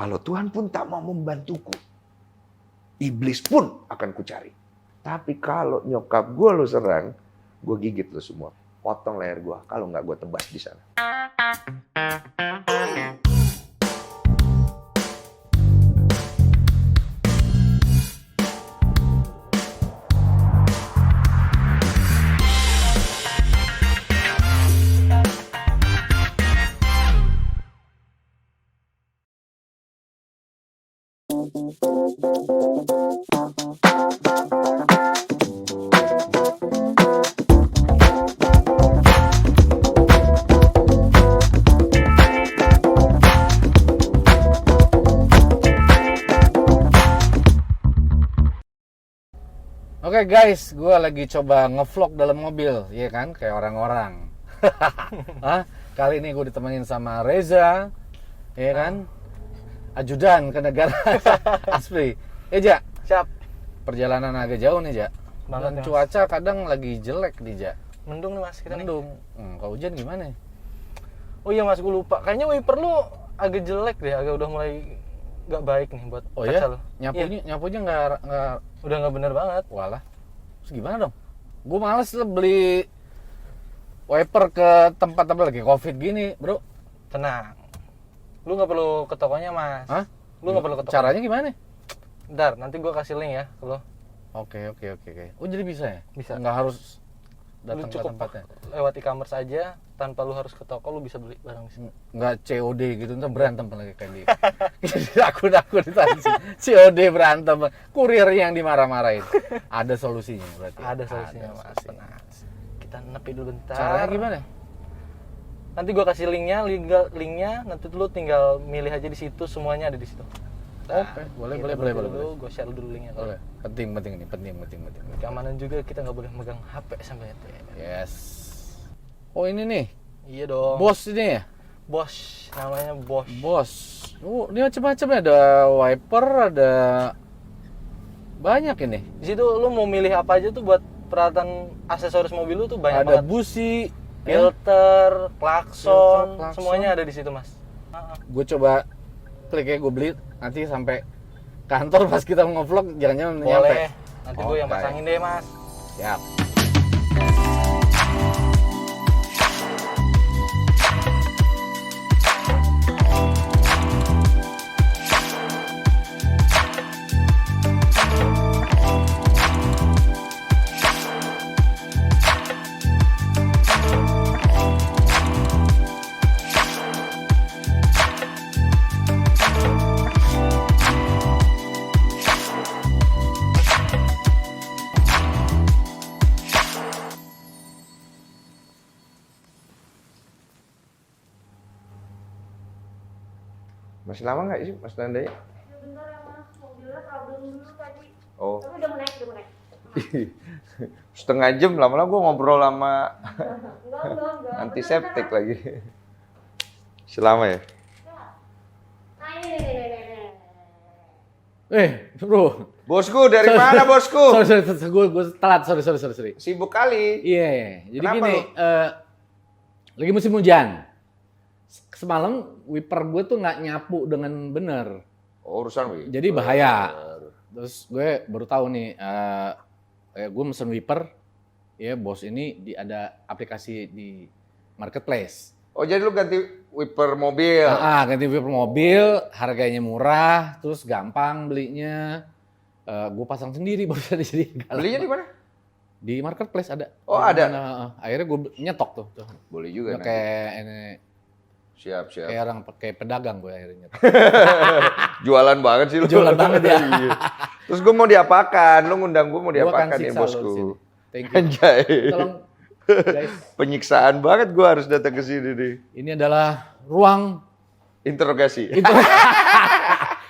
Kalau Tuhan pun tak mau membantuku, iblis pun akan kucari. Tapi kalau nyokap gue lo serang, gue gigit lo semua. Potong leher gue, kalau nggak gue tebas di sana. Oke guys, gue lagi coba ngevlog dalam mobil, ya kan, kayak orang-orang. Kali ini gue ditemenin sama Reza, ya kan, ajudan ke negara asli. Ja, Siap. perjalanan agak jauh nih, Ja. Dan Banget, cuaca kadang lagi jelek nih, Ja. Mendung nih mas, kita Mendung. Kalau hujan gimana? Oh iya mas, gue lupa. Kayaknya wiper lu agak jelek deh, agak udah mulai nggak baik nih buat Oh kaca ya? lu. Nyapunya nggak Udah nggak bener banget. walah. Terus gimana dong? Gue males lah beli wiper ke tempat lagi Covid gini, bro. Tenang. Lu nggak perlu ke tokonya mas. Hah? Lu nggak perlu ke toko. Caranya gimana? Bentar, nanti gue kasih link ya ke lu. Oke. Oh jadi bisa ya? Bisa. Nggak harus Lu datang ke cukup tempatnya? lewat e-commerce aja, tanpa lu harus ke toko, lu bisa beli barang di sini. Nggak COD gitu, ntar berantem lagi kayak di akun tadi COD berantem, kurir yang dimarah-marahin. Ada solusinya berarti? Ada solusinya mas. solusinya. Tenang. Kita nepi dulu bentar. Caranya gimana? Nanti gue kasih linknya, nanti lu tinggal milih aja di situ, semuanya ada di situ. Oke, boleh. Gue share dulu linknya. Boleh. Penting ini, penting. Keamanan juga, kita nggak boleh megang HP sampai itu. Yes. Oh ini nih, Iya dong. Bosch ini ya? Bosch, namanya Bosch. Bosch. Ini macam-macam ya, ada wiper, ada banyak ini. Di situ lu mau milih apa aja tuh buat peralatan aksesoris mobil lu tuh banyak Ada banget. busi, Filter, klakson, klakson. semuanya ada di situ mas. Gue coba klik ya, gue beli nanti sampai kantor pas kita ngevlog jangan-jangan nyampe. Boleh. Nanti gue yang Oke. pasangin deh mas. Siap. Masih lama nggak sih Mas Nanda ya? Bentar ya mas, mobilnya problem dulu tadi. Oh, Tapi udah mau naik. setengah jam lama-lama gue ngobrol sama Enggak. antiseptik lagi. Selama ya? Nah ini. Bro. Bosku, dari mana bosku? Sorry, gue telat, sorry. Sibuk kali. Iya. Jadi Kenapa gini, lu? lagi musim hujan. Semalam wiper gue tuh nggak nyapu dengan bener. Oh, urusan wi. Jadi bahaya. Terus gue baru tahu nih, gue mesen wiper, ya Bosch ini ada aplikasi di marketplace. Oh, jadi lu ganti wiper mobil. Ganti wiper mobil, harganya murah, terus gampang belinya. Gue pasang sendiri baru jadi. Belinya di mana? Di marketplace ada. Oh, ada. Akhirnya gue nyetok tuh. Boleh juga. Kayak ini, Siap. kayak orang pakai pedagang gue akhirnya. Jualan banget sih lu. Jualan banget ya. Iya. Terus gue mau diapakan? Lu ngundang gue mau Gua diapakan akan ya siksa lu di bosku? sini. Thank you. Anjay. Tolong guys, Penyiksaan banget gue harus datang ke sini nih. ini adalah ruang Interogasi. itu.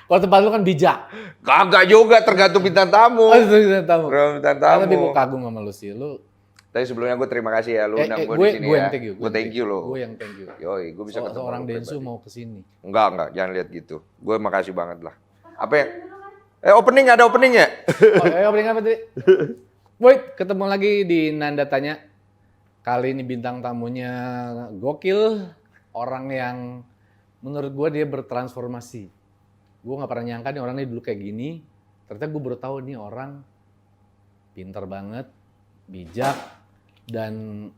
Kalau tempat lu kan bijak. Kagak juga, tergantung bintang tamu. Oh, itu kita tahu. Tergantung bintang Tapi tamu. gue kagum sama lu sih. Lu Tapi sebelumnya gue terima kasih ya, lu undang gue di sini gue ya. yang thank you. Gue thank you lo. Gue yang thank you. Yoi, gue bisa ketemu Seorang lu Densu pribadi. mau kesini. Enggak, jangan lihat gitu. Gue makasih banget lah. Apa ya? Opening, ada opening ya? Opening apa tadi? Boy, ketemu lagi di Nanda Tanya. Kali ini bintang tamunya gokil. Orang yang menurut gue dia bertransformasi. Gue nggak pernah nyangka nih orang ini dulu kayak gini. Ternyata gue baru tahu nih orang pintar banget, bijak, dan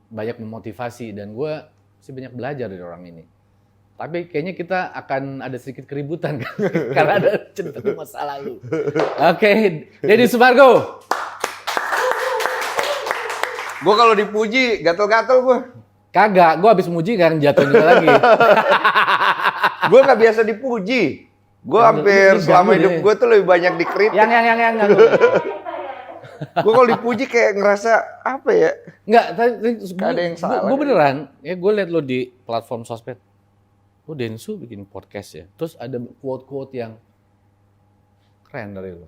banyak memotivasi. Dan gue sih banyak belajar dari orang ini. Tapi kayaknya kita akan ada sedikit keributan kan? Karena ada cerita di masa lalu. Oke, Deddy Sumargo. Gue kalau dipuji gatel-gatel gue. Kagak, gue habis muji kan jatuh juga lagi. Gue nggak biasa dipuji. Gue hampir selama hidup gue tuh lebih banyak dikritik. Yang. Gue kalau dipuji kayak ngerasa apa ya? Enggak, Nggak ada yang salah. Gue beneran, ya gue liat lo di platform sosmed. Lo Densu bikin podcast ya. Terus ada quote-quote yang keren dari lo.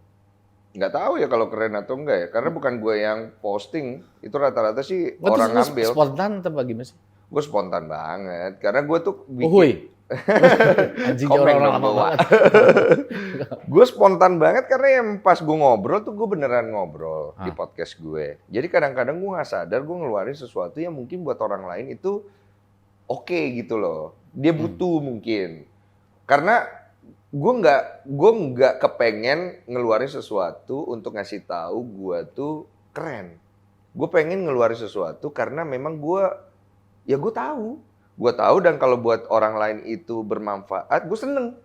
Nggak tahu ya kalau keren atau enggak ya. Karena bukan gue yang posting. Itu rata-rata sih Lo orang terus ngambil. spontan atau gimana sih? Gue spontan banget. Karena gue tuh bikin... Uhuy. Anjing Komeng orang dong lama bawa. banget. Gue spontan banget karena yang pas gue ngobrol tuh gue beneran ngobrol di podcast gue. Jadi kadang-kadang gue nggak sadar gue ngeluarin sesuatu yang mungkin buat orang lain itu oke gitu loh. Dia butuh mungkin. Karena gue nggak kepengen ngeluarin sesuatu untuk ngasih tahu gue tuh keren. Gue pengen ngeluarin sesuatu karena memang gue tahu. Gue tahu dan kalau buat orang lain itu bermanfaat, gue seneng.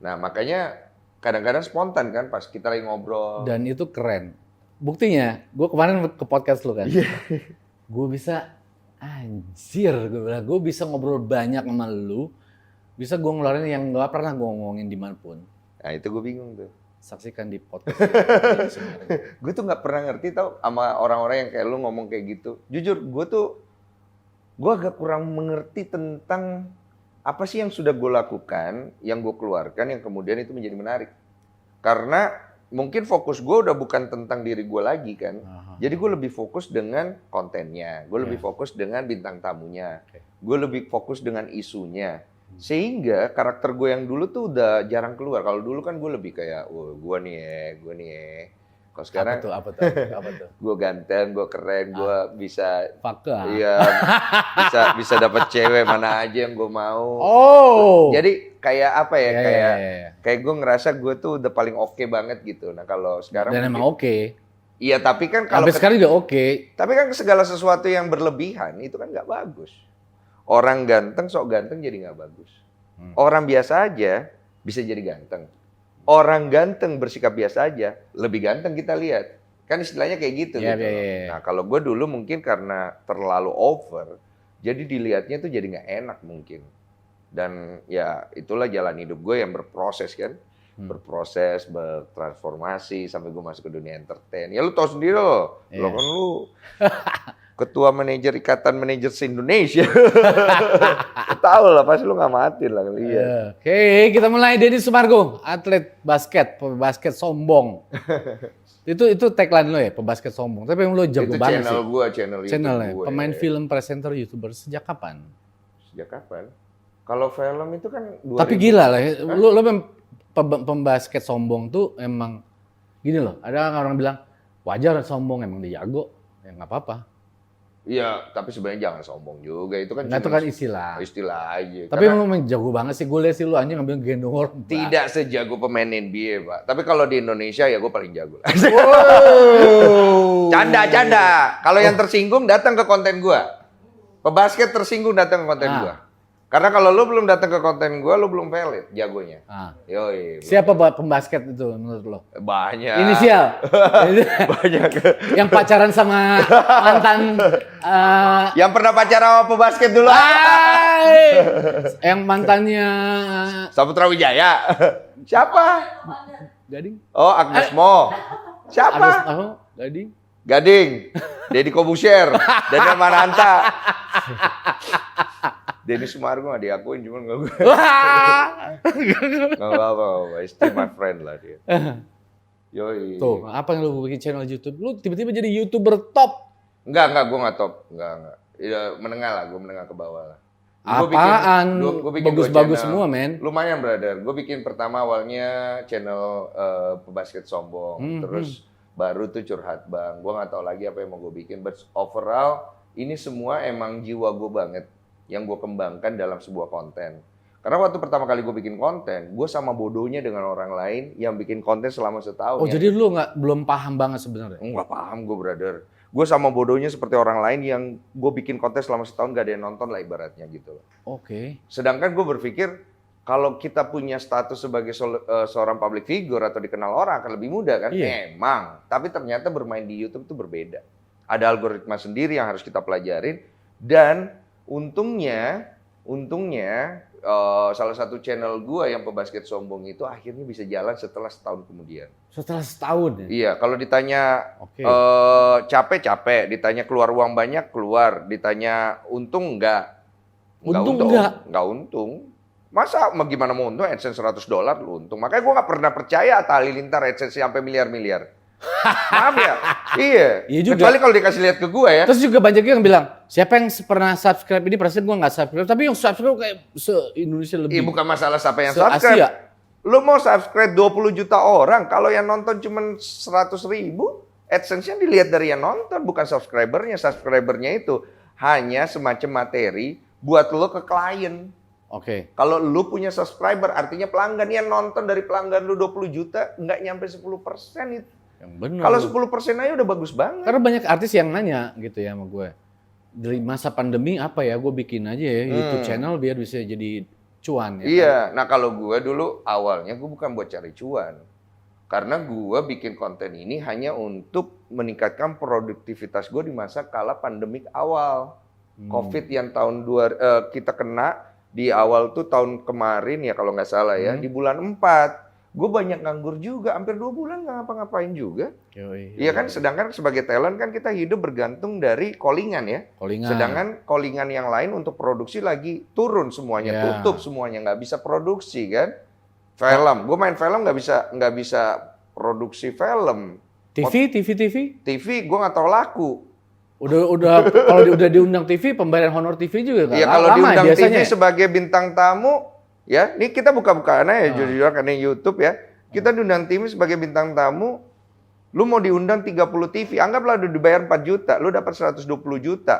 Nah makanya kadang-kadang spontan kan pas kita lagi ngobrol. Dan itu keren. Buktinya, gue kemarin ke podcast lu kan. Gue bisa, anjir, gue bisa ngobrol banyak sama lu. Bisa gue ngeluarin yang gak pernah gue ngomongin dimanapun. Nah itu gue bingung tuh. Saksikan di podcast. Gue tuh nggak pernah ngerti tau sama orang-orang yang kayak lu ngomong kayak gitu. Jujur, gue agak kurang mengerti tentang apa sih yang sudah gue lakukan, yang gue keluarkan, yang kemudian itu menjadi menarik. Karena mungkin fokus gue udah bukan tentang diri gue lagi kan. Jadi gue lebih fokus dengan kontennya, gue lebih fokus dengan bintang tamunya, gue lebih fokus dengan isunya. Sehingga karakter gue yang dulu tuh udah jarang keluar. Kalau dulu kan gue lebih kayak, gue nih ya. Kalau sekarang Apa tuh? gue ganteng, gue keren, gue bisa, Fakta. iya, bisa dapet cewek mana aja yang gue mau. Oh. Jadi kayak apa ya? Ya. Kayak gue ngerasa gue tuh udah paling oke banget gitu. Nah kalau sekarang Dan mungkin- emang oke. Iya tapi kan kalau Sampai sekarang juga oke. tapi kan segala sesuatu yang berlebihan itu kan nggak bagus. Orang ganteng sok ganteng jadi nggak bagus. Orang biasa aja bisa jadi ganteng. Orang ganteng bersikap biasa aja, lebih ganteng kita lihat. Kan istilahnya kayak gitu. Iya, gitu. iya. Nah kalau gue dulu mungkin karena terlalu over, jadi dilihatnya tuh jadi nggak enak mungkin. Dan ya itulah jalan hidup gue yang berproses kan. Berproses, bertransformasi, sampai gue masuk ke dunia entertain. Ya lu tau sendiri loh, lo kan lu ketua manajer Ikatan Manajer se-Indonesia. Tahu lah, pasti lu ngamatin lah lihat. Oke, kita mulai. Deddy Sumargo, atlet pebasket sombong. itu tagline lo ya, pebasket sombong. Tapi lo jago Itu banget channel sih. gue, channel YouTube Channelnya, gue. pemain film, presenter, YouTuber. Sejak kapan? Sejak kapan? Kalau film itu kan 2000. Tapi gila lah, lo pembasket sombong tuh emang gini loh. Ada orang bilang wajar sombong, emang dia jago, ya nggak apa-apa. Iya, tapi sebenarnya jangan sombong juga. Itu kan Nggak, itu cuma kan istilah. istilah aja. Tapi Karena emang jago banget sih. Gue lihat sih lu anjing ngambil gendong orang. tidak sejago pemain NBA, Pak. Tapi kalau di Indonesia ya gue paling jago lah. Canda. Kalau yang tersinggung datang ke konten gue. Pebasket tersinggung datang ke konten gue. Karena kalau lu belum datang ke konten gue, lu belum valid jagonya. Yoi. Siapa pembasket itu menurut lo? Banyak. Inisial. Banyak. Yang pacaran sama mantan Yang pernah pacaran sama pebasket dulu. yang mantannya Saputra Wijaya. Siapa? Gading. Oh, Agnes Mo. Siapa? Gading. Gading. Deddy Kobusier. Daniel Mananta. Denny Sumargo nggak diakuin, cuman nggak gue. Nggak apa-apa. Still my friend lah dia. Yoi. Tuh, apa yang lu bikin channel YouTube? Lu tiba-tiba jadi YouTuber top. Enggak, gue nggak top. Enggak. Ya, menengah lah, gue menengah ke bawah lah. Apaan? Gua bikin Bagus-bagus dua semua, channel. men. Lumayan, brother. Gue bikin pertama awalnya channel pebasket sombong. Terus baru tuh curhat bang. Gue nggak tahu lagi apa yang mau gue bikin. But overall, ini semua emang jiwa gue banget yang gue kembangkan dalam sebuah konten. Karena waktu pertama kali gue bikin konten, gue sama bodohnya dengan orang lain yang bikin konten selama setahun. Oh, ya. jadi lu belum paham banget sebenarnya? Nggak paham gue, brother. Gue sama bodohnya seperti orang lain yang gue bikin konten selama setahun gak ada yang nonton lah ibaratnya gitu loh. Oke. Sedangkan gue berpikir kalau kita punya status sebagai seorang public figure atau dikenal orang akan lebih mudah kan? Iya. Emang. Tapi ternyata bermain di YouTube itu berbeda. Ada algoritma sendiri yang harus kita pelajarin. Dan untungnya salah satu channel gue yang pebasket sombong itu akhirnya bisa jalan setelah setahun kemudian. Setelah setahun ya? Iya, kalau ditanya Oke. capek, ditanya keluar uang banyak, keluar. Ditanya untung enggak. Untung enggak? Enggak untung. Masa gimana mau untung AdSense $100 lu untung. Makanya gue nggak pernah percaya Atta Halilintar AdSense sampai miliar-miliar. Maaf ya. Iya. Iya juga. Kecuali kalau dikasih lihat ke gue ya. Terus juga banyak yang bilang, siapa yang pernah subscribe ini, perasaan gue nggak subscribe. Tapi yang subscribe kayak se-Indonesia lebih. Iya, bukan masalah siapa yang Se-Asia. subscribe. Lu mau subscribe 20 juta orang, kalau yang nonton cuma 100.000, AdSense-nya dilihat dari yang nonton, bukan subscribernya. Subscribernya itu hanya semacam materi buat lo ke klien. Oke. Kalau lu punya subscriber, artinya pelanggan yang nonton dari pelanggan lu 20 juta, nggak nyampe 10% itu. Yang benar. Kalau 10% aja udah bagus banget. Karena banyak artis yang nanya gitu ya sama gue. Dari masa pandemi apa ya, gue bikin aja ya YouTube channel biar bisa jadi cuan ya. Iya, nah kalau gue dulu awalnya gue bukan buat cari cuan. Karena gue bikin konten ini hanya untuk meningkatkan produktivitas gue di masa kala pandemik awal. Covid yang kita kena di awal tuh tahun kemarin ya kalau nggak salah ya, di bulan 4. Gue banyak nganggur juga, hampir 2 bulan nggak ngapa-ngapain juga. Iya kan, sedangkan sebagai talent kan kita hidup bergantung dari callingan ya. Callingan. Sedangkan callingan yang lain untuk produksi lagi turun semuanya, tutup semuanya, nggak bisa produksi kan. Film, gue main film nggak bisa produksi film. TV? TV gue nggak tahu laku. Udah kalau udah diundang TV, pembayaran honor TV juga kan? Iya, kalau lama diundang biasanya. TV sebagai bintang tamu, ya, ini kita buka-bukaan aja jujur karena YouTube ya. Kita diundang TV sebagai bintang tamu, lu mau diundang 30 TV, anggaplah udah dibayar 4 juta, lu dapat 120 juta.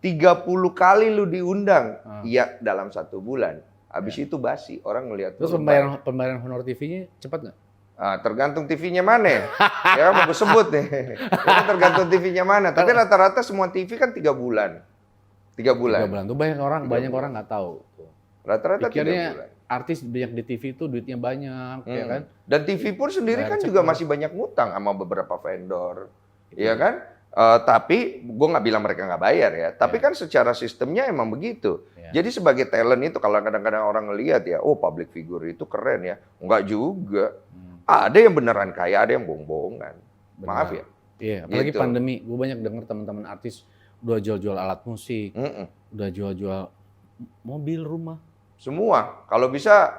30 kali lu diundang, iya dalam 1 bulan. Habis itu basi, orang ngelihat. Terus pembayaran honor TV-nya cepat nggak? Tergantung TV-nya mana. Ya mau gue sebut nih. Ya, tergantung TV-nya mana. Tapi rata-rata semua TV kan 3 bulan. 3 bulan. 3 bulan. Tuh banyak orang nggak tahu. Rata-rata 3 Pikirnya bulan. artis banyak di TV itu duitnya banyak, ya kan? Dan TV pun sendiri kan juga masih banyak ngutang sama beberapa vendor. Iya kan? Tapi gue nggak bilang mereka nggak bayar ya. Tapi kan secara sistemnya emang begitu. Jadi sebagai talent itu kalau kadang-kadang orang ngelihat ya, oh public figure itu keren ya. Enggak juga. Ada yang beneran kaya, ada yang bohong-bohongan. Maaf ya. Iya, apalagi Gitu. pandemi. Gue banyak denger teman-teman artis udah jual-jual alat musik, udah jual-jual mobil, rumah. Semua. Kalau bisa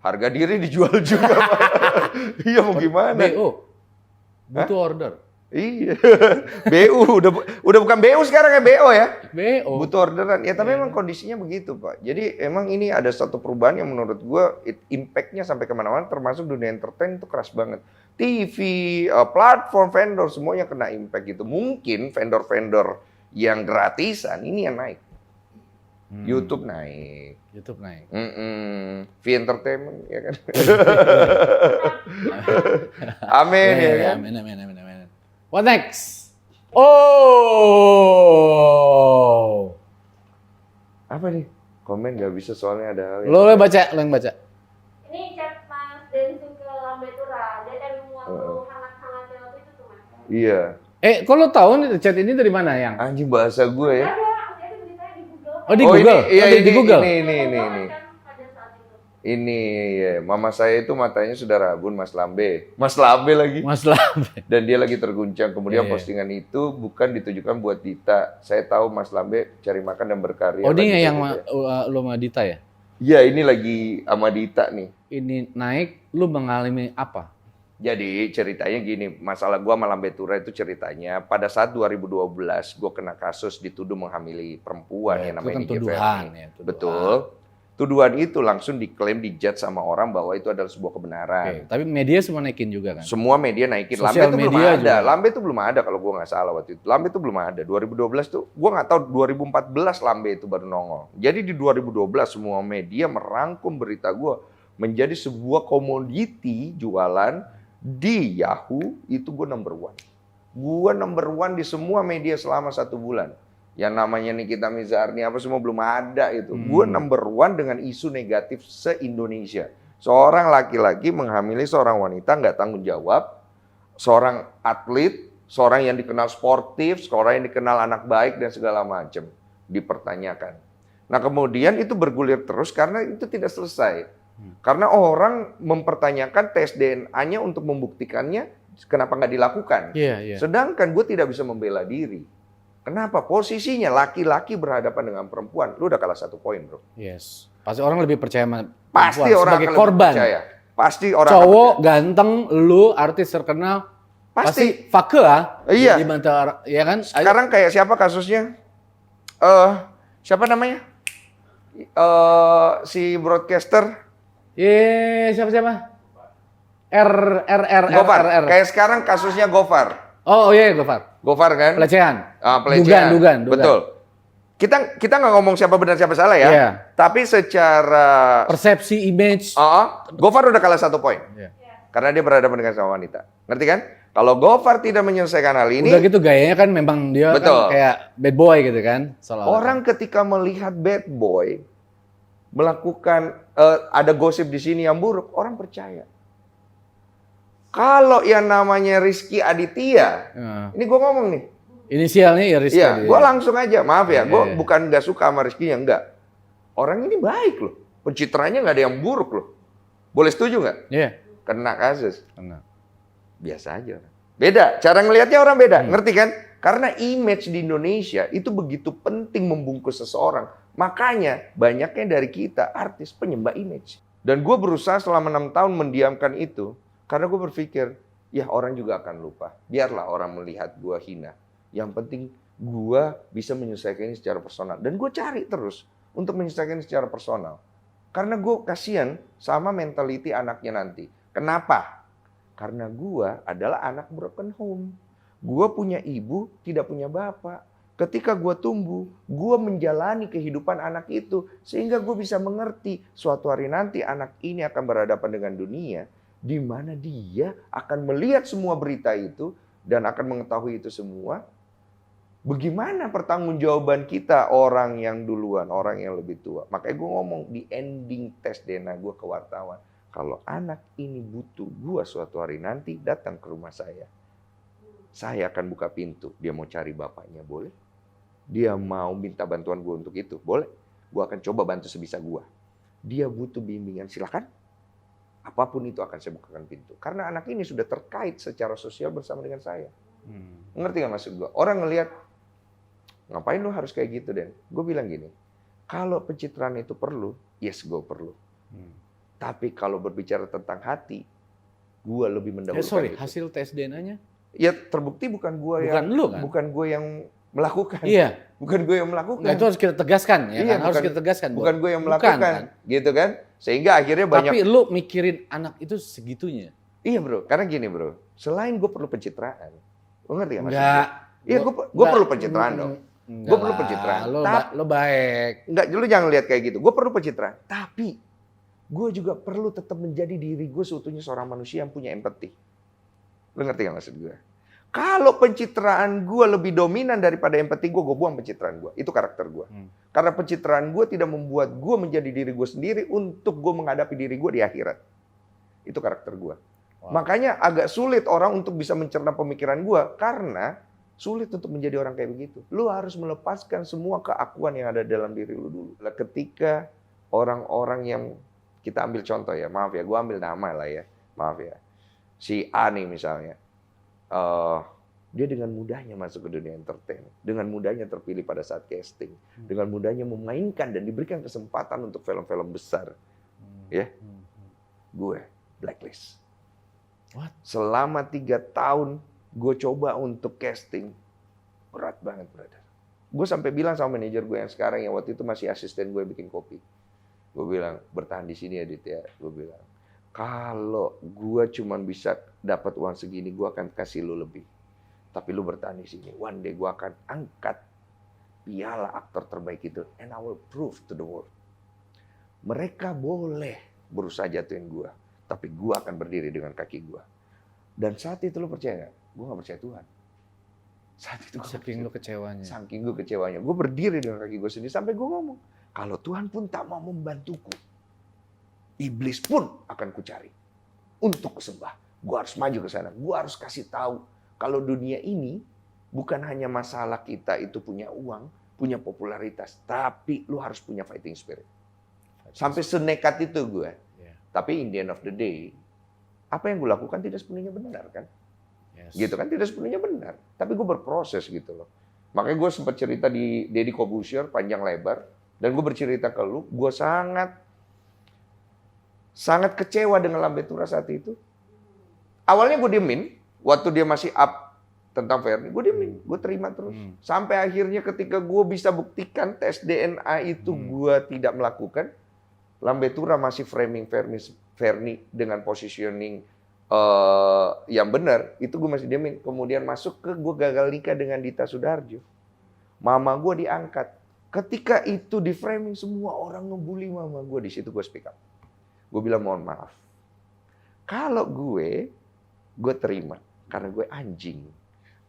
harga diri dijual juga. Iya mau gimana? BO. Butuh order. Iya. BU udah bukan BU sekarang ya, BO ya. BO. Butuh orderan. Ya tapi memang kondisinya begitu, Pak. Jadi emang ini ada satu perubahan yang menurut gua impact-nya sampai kemana-mana, termasuk dunia entertain itu keras banget. TV, platform, vendor semuanya kena impact gitu. Mungkin vendor-vendor yang gratisan ini yang naik. YouTube naik. V Entertainment ya kan. Amin ya kan. Amin. What next? Oh. Apa nih? Komen nggak bisa soalnya ada hal yang... Lo yang baca. Ini chat Mas Densu ke Lambetura. Dia kan waktu hangat-hangatnya waktu itu tuh Mas. Iya. Kok lo tahu nih chat ini dari mana yang? Anjing bahasa gue ya. Ada beritanya di Google. Oh di Google? Ini, iya, di Google? Ini. Kan pada saat itu. Ini ya, mama saya itu matanya sudah rabun, Mas Lambe. Mas Lambe lagi. Mas Lambe. Dan dia lagi terguncang. Kemudian Iya. postingan itu bukan ditujukan buat Dita. Saya tahu Mas Lambe cari makan dan berkarya. Oh ini lagi yang gitu lo sama Dita ya? ya, ini lagi sama Dita nih. Ini naik, lo mengalami apa? Jadi ceritanya gini, masalah gua sama Lambetura itu ceritanya pada saat 2012 gua kena kasus dituduh menghamili perempuan yang Itu namanya kan Nike tuduhan Fermi. ya, tuduhan. Betul. tuduhan itu langsung diklaim, dijudge sama orang bahwa itu adalah sebuah kebenaran. Oke, tapi media semua naikin juga kan? Semua media naikin. Lambe Sosial itu belum media ada. juga. Lambe itu belum ada kalau gue nggak salah waktu itu. Lambe itu belum ada. 2012 tuh, gue nggak tahu 2014 Lambe itu baru nongol. Jadi di 2012 semua media merangkum berita gue menjadi sebuah komoditi jualan di Yahoo. Itu gue number one. Gue number one di semua media selama 1 bulan. Yang namanya Nikita Mizarni apa semua belum ada itu. Gue number one dengan isu negatif se-Indonesia. Seorang laki-laki menghamili seorang wanita nggak tanggung jawab. Seorang atlet, seorang yang dikenal sportif, seorang yang dikenal anak baik dan segala macam. Dipertanyakan. Nah kemudian itu bergulir terus karena itu tidak selesai. Karena orang mempertanyakan tes DNA-nya untuk membuktikannya, kenapa nggak dilakukan. Iya. Sedangkan gue tidak bisa membela diri. Kenapa? Posisinya laki-laki berhadapan dengan perempuan. Lu udah kalah 1 poin, bro. Yes. Pasti orang lebih percaya sama Pasti perempuan orang sebagai akan korban. lebih percaya. Pasti orang akan Cowok percaya. ganteng, lu artis terkenal, pasti fake lah. Iya. Di mata orang, ya kan? Sekarang kayak siapa kasusnya? Siapa namanya? Si broadcaster Siapa? R. Gofar. Kayak sekarang kasusnya Gofar. Oh iya, Gofar. Gofar kan? Pelecehan. Pelecehan. Dugaan. Betul. Kita nggak ngomong siapa benar siapa salah ya. Iya. Tapi secara Persepsi, image. Gofar udah kalah 1 poin. Iya. Karena dia berhadapan dengan sama wanita. Ngerti kan? Kalau Gofar tidak menyelesaikan hal ini, Udah gitu gayanya kan memang dia Betul. kan kayak bad boy gitu kan. Seolah-olah. orang ketika melihat bad boy melakukan ada gosip di sini yang buruk, orang percaya. Kalau yang namanya Rizky Aditya, ini gue ngomong nih, Inisialnya ya Rizky. iya, gue langsung aja, maaf ya, gue Iya. bukan nggak suka sama Rizky, enggak. Orang ini baik loh, pencitraannya nggak ada yang buruk loh. Boleh setuju nggak? Iya. Kena kasus, Kena. biasa aja. Beda, cara ngelihatnya orang beda, ngerti kan? Karena image di Indonesia itu begitu penting membungkus seseorang. Makanya banyaknya dari kita artis penyembah image. Dan gue berusaha selama 6 tahun mendiamkan itu. Karena gue berpikir, ya orang juga akan lupa. Biarlah orang melihat gue hina. Yang penting gue bisa menyelesaikannya secara personal. Dan gue cari terus untuk menyelesaikannya secara personal. Karena gue kasihan sama mentality anaknya nanti. Kenapa? Karena gue adalah anak broken home. Gue punya ibu, tidak punya bapak. Ketika gue tumbuh, gue menjalani kehidupan anak itu. Sehingga gue bisa mengerti suatu hari nanti anak ini akan berhadapan dengan dunia. Di mana dia akan melihat semua berita itu dan akan mengetahui itu semua. Bagaimana pertanggungjawaban kita orang yang duluan, orang yang lebih tua. Makanya gue ngomong di ending tes DNA gue ke wartawan. Kalau anak ini butuh gue suatu hari nanti datang ke rumah saya. Saya akan buka pintu. Dia mau cari bapaknya, boleh. Dia mau minta bantuan gue untuk itu, boleh. Gue akan coba bantu sebisa gue. Dia butuh bimbingan, silakan. Apapun itu akan saya bukakan pintu. Karena anak ini sudah terkait secara sosial bersama dengan saya. Ngerti gak maksud gue? Orang ngelihat, ngapain lu harus kayak gitu, Den? Gue bilang gini, kalau pencitraan itu perlu, yes gue perlu. Tapi kalau berbicara tentang hati, gue lebih mendahulukan itu. Hasil tes DNA-nya? Ya terbukti bukan gue yang... Bukan lu kan? Bukan gue yang melakukan. Iya. Bukan gue yang melakukan. Nah, itu harus kita tegaskan ya Iya, kan? Harus kita tegaskan. Bukan gue yang melakukan. Kan? Gitu kan? Sehingga akhirnya banyak... Tapi lu mikirin anak itu segitunya? Iya bro, karena gini bro. Selain gue perlu pencitraan. Lu ngerti gak maksudnya? Enggak. Iya, gue perlu pencitraan dong. Gue perlu lah, pencitraan. Lo baik. Enggak, lu jangan lihat kayak gitu. Gue perlu pencitraan. Tapi gue juga perlu tetap menjadi diri gue seutuhnya seorang manusia yang punya empati. Lu ngerti gak maksud gue? Kalau pencitraan gue lebih dominan daripada empati gue buang pencitraan gue. Itu karakter gue. Karena pencitraan gue tidak membuat gue menjadi diri gue sendiri untuk gue menghadapi diri gue di akhirat. Itu karakter gue. Wow. Makanya agak sulit orang untuk bisa mencerna pemikiran gue. Karena sulit untuk menjadi orang kayak begitu. Lu harus melepaskan semua keakuan yang ada dalam diri lu dulu. Ketika orang-orang yang, kita ambil contoh ya, maaf ya, gue ambil nama lah ya. Maaf ya. Si A nih misalnya. Dia dengan mudahnya masuk ke dunia entertain, dengan mudahnya terpilih pada saat casting, dengan mudahnya memainkan dan diberikan kesempatan untuk film-film besar. Ya, gue blacklist. What? Selama 3 tahun gue coba untuk casting, berat banget brother. Gue sampai bilang sama manajer gue yang sekarang yang waktu itu masih asisten gue bikin kopi. Gue bilang, bertahan di sini Aditya. Gue bilang, kalau gue cuman bisa dapat uang segini, gue akan kasih lu lebih. Tapi lu bertahan di sini. One day gue akan angkat piala aktor terbaik itu. And I will prove to the world. Mereka boleh berusaha jatuhin gue. Tapi gue akan berdiri dengan kaki gue. Dan saat itu lu percaya gak? Gue gak percaya Tuhan. Saat itu Saking lu kecewanya. saking gue kecewanya. Gue berdiri dengan kaki gue sendiri. Sampai gue ngomong, kalau Tuhan pun tak mau membantuku, iblis pun akan kucari untuk kusembah. Gue harus maju ke sana. Gue harus kasih tahu kalau dunia ini bukan hanya masalah kita itu punya uang, punya popularitas, tapi lu harus punya fighting spirit. Sampai senekat itu gue. Yeah. Tapi in the end of the day, apa yang gue lakukan tidak sepenuhnya benar kan? Yes. Gitu kan, tidak sepenuhnya benar. Tapi gue berproses gitu loh. Makanya gue sempat cerita di Deddy Corbuzier panjang lebar. Dan gue bercerita ke lu, gue sangat kecewa dengan Lambe Tura saat itu. Awalnya gue diemin, waktu dia masih up tentang Fernie, gue diemin, gue terima terus. Sampai akhirnya ketika gue bisa buktikan tes DNA itu gue tidak melakukan, Lambe Tura masih framing Fernie dengan positioning yang benar, itu gue masih diemin. Kemudian masuk ke gue gagal nikah dengan Dita Sudarjo. Mama gue diangkat. Ketika itu di framing semua orang ngebully mama gue, di situ gue speak up. Gue bilang mohon maaf. Kalau gue terima karena gue anjing.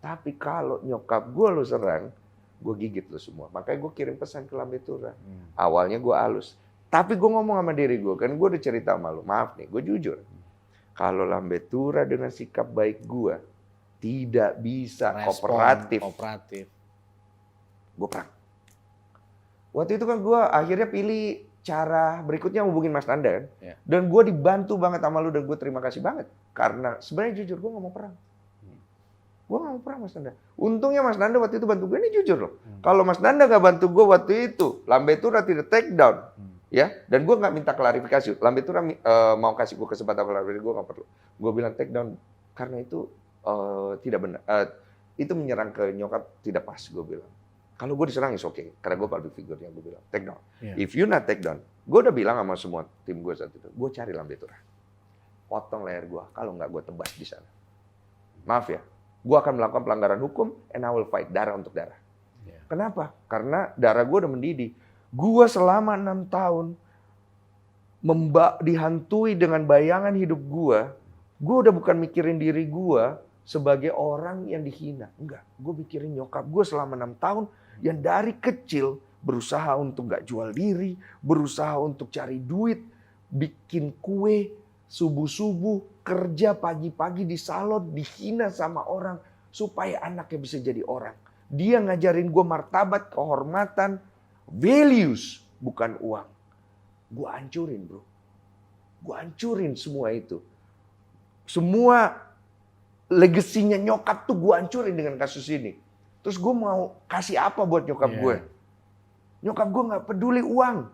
Tapi kalau nyokap gue lo serang, gue gigit lo semua. Makanya gue kirim pesan ke Lambe Tura. Awalnya gue halus. Tapi gue ngomong sama diri gue, kan gue udah cerita sama lo. Maaf nih, gue jujur. Kalau Lambe Tura dengan sikap baik gue tidak bisa kooperatif, gue perang. Waktu itu kan gue akhirnya pilih cara berikutnya hubungin Mas Nanda kan. Yeah. Dan gue dibantu banget sama lu dan gue terima kasih banget. Karena sebenarnya jujur gue gak mau perang. Gue gak mau perang Mas Nanda. Untungnya Mas Nanda waktu itu bantu gue, ini jujur loh. Kalau Mas Nanda gak bantu gue waktu itu, Lambe Tura tidak take down. Ya, dan gue gak minta klarifikasi. Lambe Tura mau kasih gue kesempatan klarifikasi, gue gak perlu. Gue bilang take down karena itu tidak benar. Itu menyerang ke nyokap tidak pas, gue bilang. Kalau gue diserang is okay, karena gue public figure-nya, gue bilang take down. Yeah. If you not take down, gue udah bilang sama semua tim gue saat itu, gue cari Lambe Tura. Potong leher gue, kalau nggak gue tebas di sana. Maaf ya, gue akan melakukan pelanggaran hukum and I will fight darah untuk darah. Yeah. Kenapa? Karena darah gue udah mendidih. Gue selama 6 tahun dihantui dengan bayangan hidup gue udah bukan mikirin diri gue sebagai orang yang dihina. Enggak, gue mikirin nyokap gue selama 6 tahun yang dari kecil berusaha untuk gak jual diri, berusaha untuk cari duit, bikin kue, subuh-subuh, kerja pagi-pagi di salon, dihina sama orang, supaya anaknya bisa jadi orang. Dia ngajarin gue martabat, kehormatan, values, bukan uang. Gue hancurin bro. Gue hancurin semua itu. Semua legasinya nyokap tuh gue hancurin dengan kasus ini. Terus gue mau kasih apa buat nyokap gue? Nyokap gue gak peduli uang.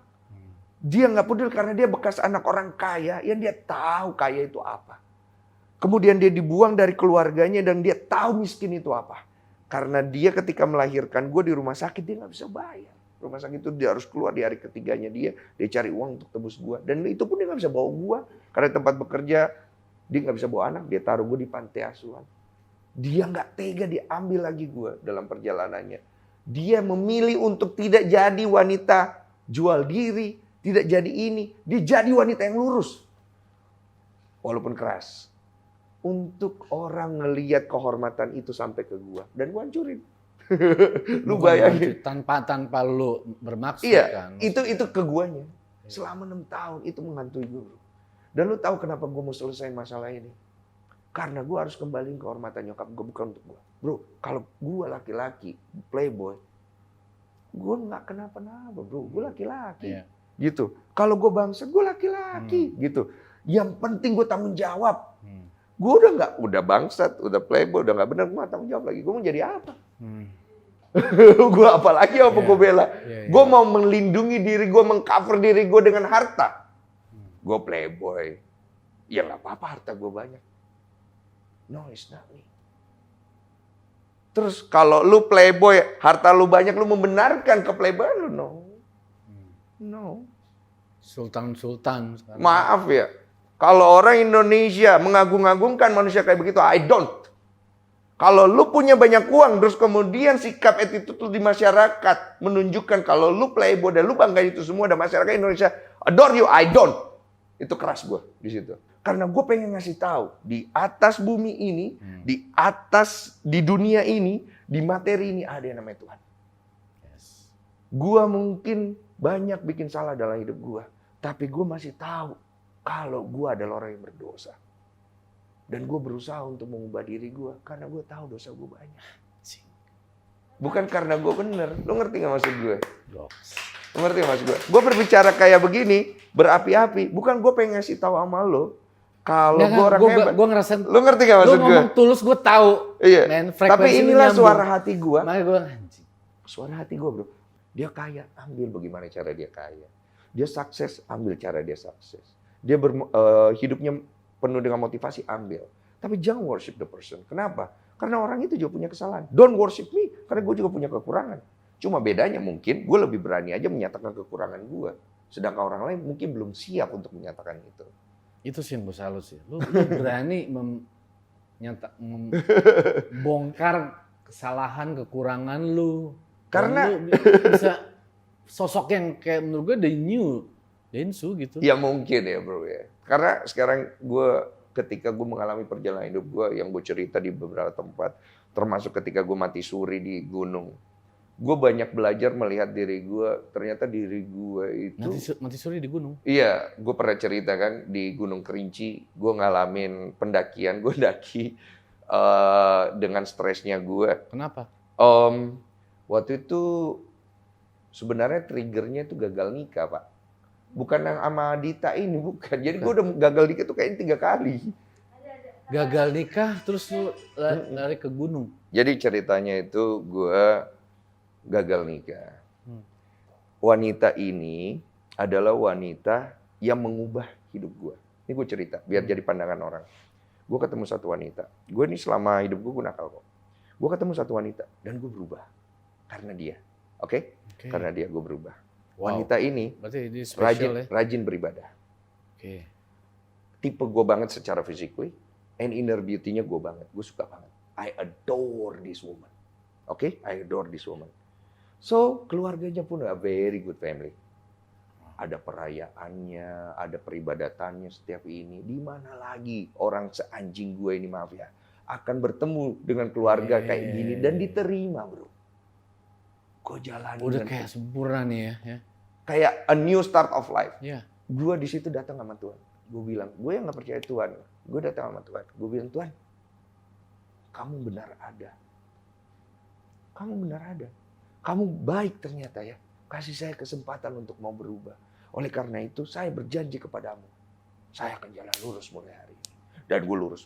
Dia gak peduli karena dia bekas anak orang kaya yang dia tahu kaya itu apa. Kemudian dia dibuang dari keluarganya dan dia tahu miskin itu apa. Karena dia ketika melahirkan gue di rumah sakit dia gak bisa bayar. Rumah sakit itu dia harus keluar di hari ketiganya dia cari uang untuk tebus gue. Dan itu pun dia gak bisa bawa gue. Karena tempat bekerja dia gak bisa bawa anak, dia taruh gue di panti asuhan. Dia gak tega diambil lagi gue dalam perjalanannya. Dia memilih untuk tidak jadi wanita jual diri, tidak jadi ini. Dia jadi wanita yang lurus. Walaupun keras. Untuk orang ngelihat kehormatan itu sampai ke gue. Dan gue hancurin. Lu bayangin. Tanpa lu bermaksud iya, kan. itu ke guanya. Selama 6 tahun itu menghantui gue. Dan lu tahu kenapa gue mau selesai masalah ini? Karena gue harus kembaliin kehormatan nyokap gue, bukan untuk gue. Bro, kalau gue laki-laki, playboy, gue nggak kenapa-napa bro. Gue laki-laki. Gitu. Kalau gue bangsa, gue laki-laki. Gitu. Yang penting gue tanggung jawab. Gue udah bangsat, udah playboy, udah nggak benar, gue nggak tanggung jawab lagi. Gue mau jadi apa? Gue apalagi apa gue bela? Gue mau melindungi diri gue, mengcover diri gue dengan harta. Gue playboy. Ya nggak apa-apa harta gue banyak. No, it's not me. Terus kalau lu playboy, harta lu banyak, lu membenarkan ke playboy lu? No. Sultan sekarang. Maaf ya, kalau orang Indonesia mengagung-agungkan manusia kayak begitu, I don't. Kalau lu punya banyak uang, terus kemudian sikap attitude lu di masyarakat menunjukkan kalau lu playboy dan lu bangga itu semua, dan masyarakat Indonesia adore you, I don't. Itu keras gue di situ. Karena gue pengen ngasih tahu di atas bumi ini, di dunia ini, di materi ini ada yang namanya Tuhan. Yes. Gue mungkin banyak bikin salah dalam hidup gue, tapi gue masih tahu kalau gue adalah orang yang berdosa. Dan gue berusaha untuk mengubah diri gue karena gue tahu dosa gue banyak. Bukan karena gue bener. Lo ngerti gak maksud gue? Lo ngerti gak maksud gue? Gue berbicara kayak begini, berapi-api. Bukan gue pengen ngasih tahu sama lo kalau gue orang hebat. Gue ngerasain. Lo ngerti gak maksud Lo gue? ngomong tulus gue tahu. Iya. Men, Tapi inilah nyambung. suara hati gue. Makanya gue anjing. Suara hati gue, bro. Dia kaya, ambil bagaimana cara dia kaya. Dia sukses, ambil cara dia sukses. Dia hidupnya penuh dengan motivasi, ambil. Tapi jangan worship the person. Kenapa? Karena orang itu juga punya kesalahan. Don't worship me, karena gue juga punya kekurangan. Cuma bedanya mungkin gue lebih berani aja menyatakan kekurangan gue. Sedangkan orang lain mungkin belum siap untuk menyatakan itu. Itu sih yang gue salut sih. Lu berani bongkar kesalahan, kekurangan lu. Karena lu bisa sosok yang kayak menurut gue Densu gitu. ya mungkin ya bro ya. Karena sekarang ketika gue mengalami perjalanan hidup gue yang gue cerita di beberapa tempat, termasuk ketika gue mati suri di gunung, gue banyak belajar melihat diri gue. Ternyata diri gue itu Mati suri di gunung. iya, gue pernah cerita kan di Gunung Kerinci, gue ngalamin pendakian, gue daki dengan stresnya gue. Kenapa? Waktu itu sebenarnya triggernya itu gagal nikah, Pak. Bukan yang sama Dita ini, bukan. Jadi gue udah gagal nikah tuh kayaknya 3 kali. Gagal nikah terus lu lari ke gunung. Jadi ceritanya itu gue gagal nikah. Wanita ini adalah wanita yang mengubah hidup gue. Ini gue cerita, biar jadi pandangan orang. Gue ketemu satu wanita. Gue ini selama hidup gue nakal kok. Gue ketemu satu wanita dan gue berubah. Karena dia. Oke? Karena dia gue berubah. Wanita ini berarti ini spesial ya. rajin beribadah. Oke. Tipe gue banget secara physically. And inner beauty-nya gue banget. Gue suka banget. I adore this woman. Oke? I adore this woman. So, keluarganya pun a very good family. Ada perayaannya, ada peribadatannya setiap ini. Di mana lagi orang seanjing gue ini, maaf ya, akan bertemu dengan keluarga kayak gini dan diterima, bro. Gue jalan. Udah kayak sempurna nih ya. Kayak a new start of life. Iya. Gue di situ datang sama Tuhan. Gue bilang, gue yang nggak percaya Tuhan. Gue datang sama Tuhan. Gue bilang, Tuhan, kamu benar ada. Kamu benar ada. Kamu baik ternyata ya. Kasih saya kesempatan untuk mau berubah. Oleh karena itu, saya berjanji kepadamu. Saya akan jalan lurus mulai hari ini. Dan gue lurus.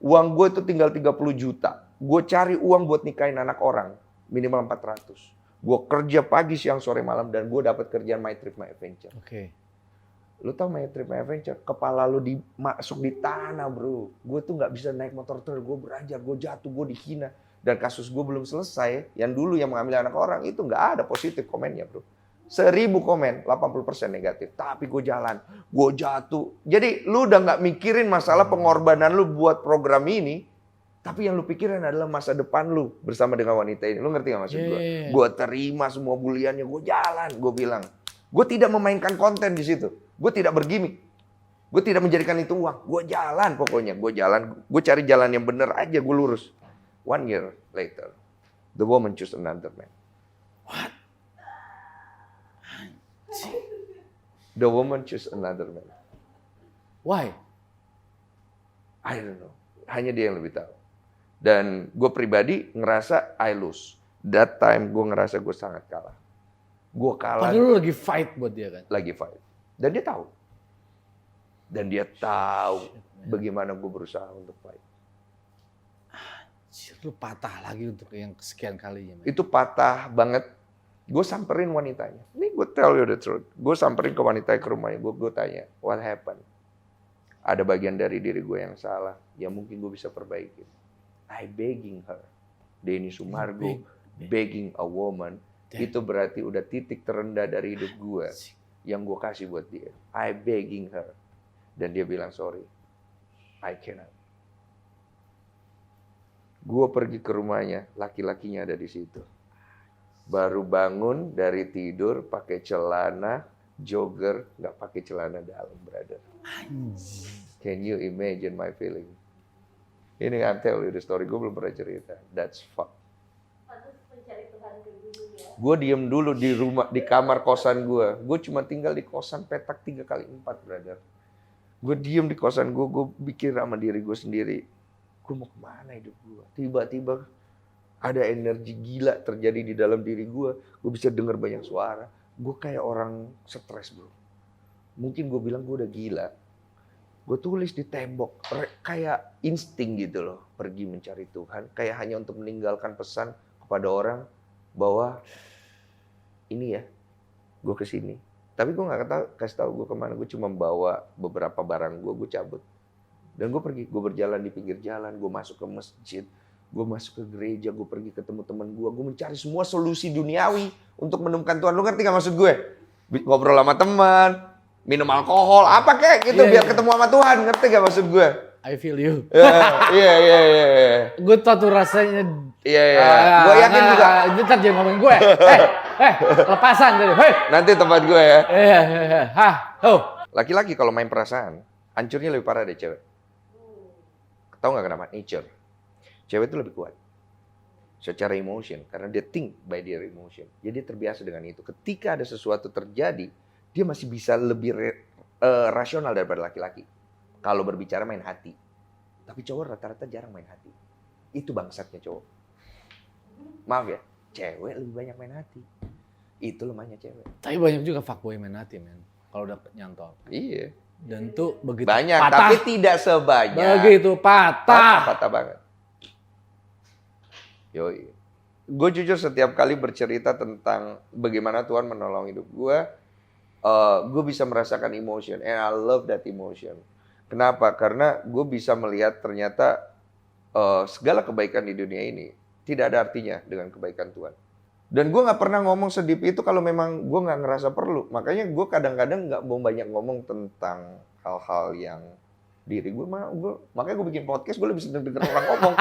Uang gue itu tinggal 30 juta. Gue cari uang buat nikahin anak orang. Minimal 400. Gue kerja pagi, siang, sore, malam. Dan gue dapat kerjaan My Trip, My Adventure. Oke. Lu tau My Trip, My Adventure? Kepala lu masuk di tanah, bro. Gue tuh gak bisa naik motor trail. Gue belajar, gue jatuh, gue dihina. Dan kasus gue belum selesai. Yang dulu yang mengambil anak orang, itu gak ada positif komennya, bro. 1000 komen, 80% negatif. Tapi gue jalan, gue jatuh. Jadi lu udah gak mikirin masalah pengorbanan lu buat program ini. Tapi yang lu pikirin adalah masa depan lu bersama dengan wanita ini. Lu ngerti gak maksud gue? Gue terima semua buliannya, gue jalan. Gue bilang, gue tidak memainkan konten di situ. Gue tidak bergimik. Gue tidak menjadikan itu uang. Gue jalan pokoknya. Gue jalan, gue cari jalan yang bener aja, gue lurus. 1 year later, the woman choose another man. What? The woman choose another man. Why? I don't know. Hanya dia yang lebih tahu. Dan gue pribadi ngerasa I lose. That time gue ngerasa gue sangat kalah. Gue kalah. Padahal lu lagi fight buat dia kan? Lagi fight. Dan dia tahu. Dan dia tahu bagaimana gue berusaha untuk fight. Lu patah lagi untuk yang kesekian kalinya. Man. Itu patah banget. Gue samperin wanitanya. Ini gue tell you the truth. Gue samperin ke wanita ke rumahnya. Gue tanya, what happened? Ada bagian dari diri gue yang salah. Yang mungkin gue bisa perbaiki. I begging her. Denny Sumargo begging a woman. Itu berarti udah titik terendah dari hidup gue. yang gue kasih buat dia. I begging her. Dan dia bilang, sorry, I cannot. Gue pergi ke rumahnya, laki-lakinya ada di situ. Baru bangun dari tidur, pakai celana, jogger, nggak pakai celana dalam, brother. Can you imagine my feeling? Ini I'm tell you the story, gue belum pernah cerita. That's fuck. Harus mencari Tuhan ke dulu ya. Gue diem dulu di rumah, di kamar kosan gue. Gue cuma tinggal di kosan petak 3x4, brother. Gue diem di kosan gue pikir sama diri gue sendiri. Gue mau kemana hidup gue? Tiba-tiba ada energi gila terjadi di dalam diri gue. Gue bisa dengar banyak suara. Gue kayak orang stres, bro. Mungkin gue bilang gue udah gila. Gue tulis di tembok, kayak insting gitu loh. Pergi mencari Tuhan. Kayak hanya untuk meninggalkan pesan kepada orang bahwa ini ya, gue kesini. Tapi gue gak kasih tahu gue kemana. Gue cuma bawa beberapa barang gue cabut. Dan gue pergi, gue berjalan di pinggir jalan, gue masuk ke masjid, gue masuk ke gereja, gue pergi ketemu teman gue mencari semua solusi duniawi untuk menemukan Tuhan. Lu ngerti gak maksud gue? Ngobrol sama teman, minum alkohol, apa kayak gitu biar ketemu sama Tuhan. Ngerti gak maksud gue? I feel you. Iya. Gue tau tuh rasanya. Iya. Gue yakin juga. Ntar dia ngomongin gue. Lepasan tadi. Nanti tempat gue ya. Laki-laki kalau main perasaan, hancurnya lebih parah deh cewek. Tahu nggak kenapa? Nature. Cewek itu lebih kuat secara emotion karena dia think by their emotion. Jadi dia terbiasa dengan itu. Ketika ada sesuatu terjadi, dia masih bisa lebih rasional daripada laki-laki. Kalau berbicara main hati. Tapi cowok rata-rata jarang main hati. Itu bangsatnya cowok. Maaf ya, cewek lebih banyak main hati. Itu lemahnya cewek. Tapi banyak juga fuckboy main hati, men. Kalau udah nyantol. Iya. Dan tuh begitu banyak, patah. tapi tidak sebanyak. Begitu patah. Patah banget. Yoi. Gue jujur setiap kali bercerita tentang bagaimana Tuhan menolong hidup gue bisa merasakan emotion. And I love that emotion. Kenapa? Karena gue bisa melihat ternyata segala kebaikan di dunia ini tidak ada artinya dengan kebaikan Tuhan. Dan gue gak pernah ngomong sedip itu kalau memang gue gak ngerasa perlu. Makanya gue kadang-kadang gak mau banyak ngomong tentang hal-hal yang diri gue. Makanya gue bikin podcast, gue lebih seneng denger orang ngomong.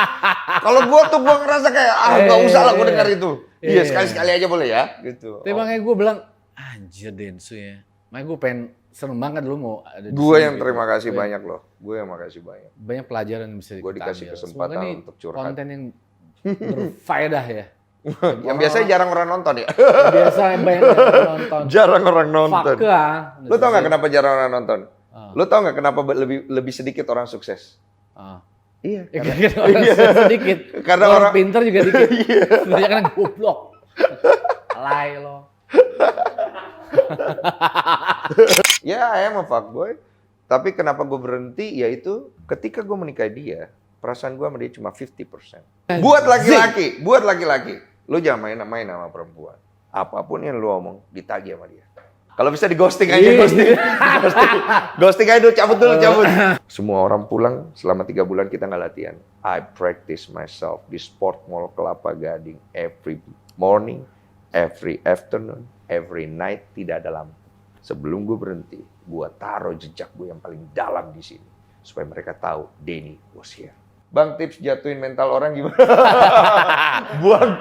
Kalau gue tuh gue ngerasa kayak, gak usah lah gue denger itu. Iya, sekali-sekali aja boleh ya. Gitu. Tapi makanya gue bilang, anjir Densu ya. Makanya gue pengen seneng banget lu mau ada di Gue sini yang gitu. terima kasih banyak loh. Gue yang makasih banyak. Banyak pelajaran yang bisa Gue kita dikasih ambil. kesempatan Semoga ini untuk curhat. konten yang berfaedah ya. Yang biasanya jarang orang nonton ya. Biasa banyak orang nonton. Jarang orang nonton. Fuck ah. Lu tau gak kenapa jarang orang nonton? Ah. Lu tau gak kenapa lebih sedikit orang sukses? Iya. Ya, orang sedikit. Karena orang orang pinter juga dikit. Banyak kan goblok. Alay lo. Ya, I am a fuckboy. Tapi kenapa gue berhenti? Yaitu ketika gue menikahi dia, perasaan gue sama dia cuma 50%. Buat laki-laki, lu jangan main sama perempuan. Apapun yang lu omong, ditagih sama dia. Kalau bisa di ghosting aja, ghosting aja dulu, cabut. Semua orang pulang selama 3 bulan kita nggak latihan. I practice myself di Sport Mall Kelapa Gading every morning, every afternoon, every night, tidak ada lampu. Sebelum gue berhenti, gue taruh jejak gue yang paling dalam di sini supaya mereka tahu Denny was here. Bang, tips jatuhin mental orang gimana? Buang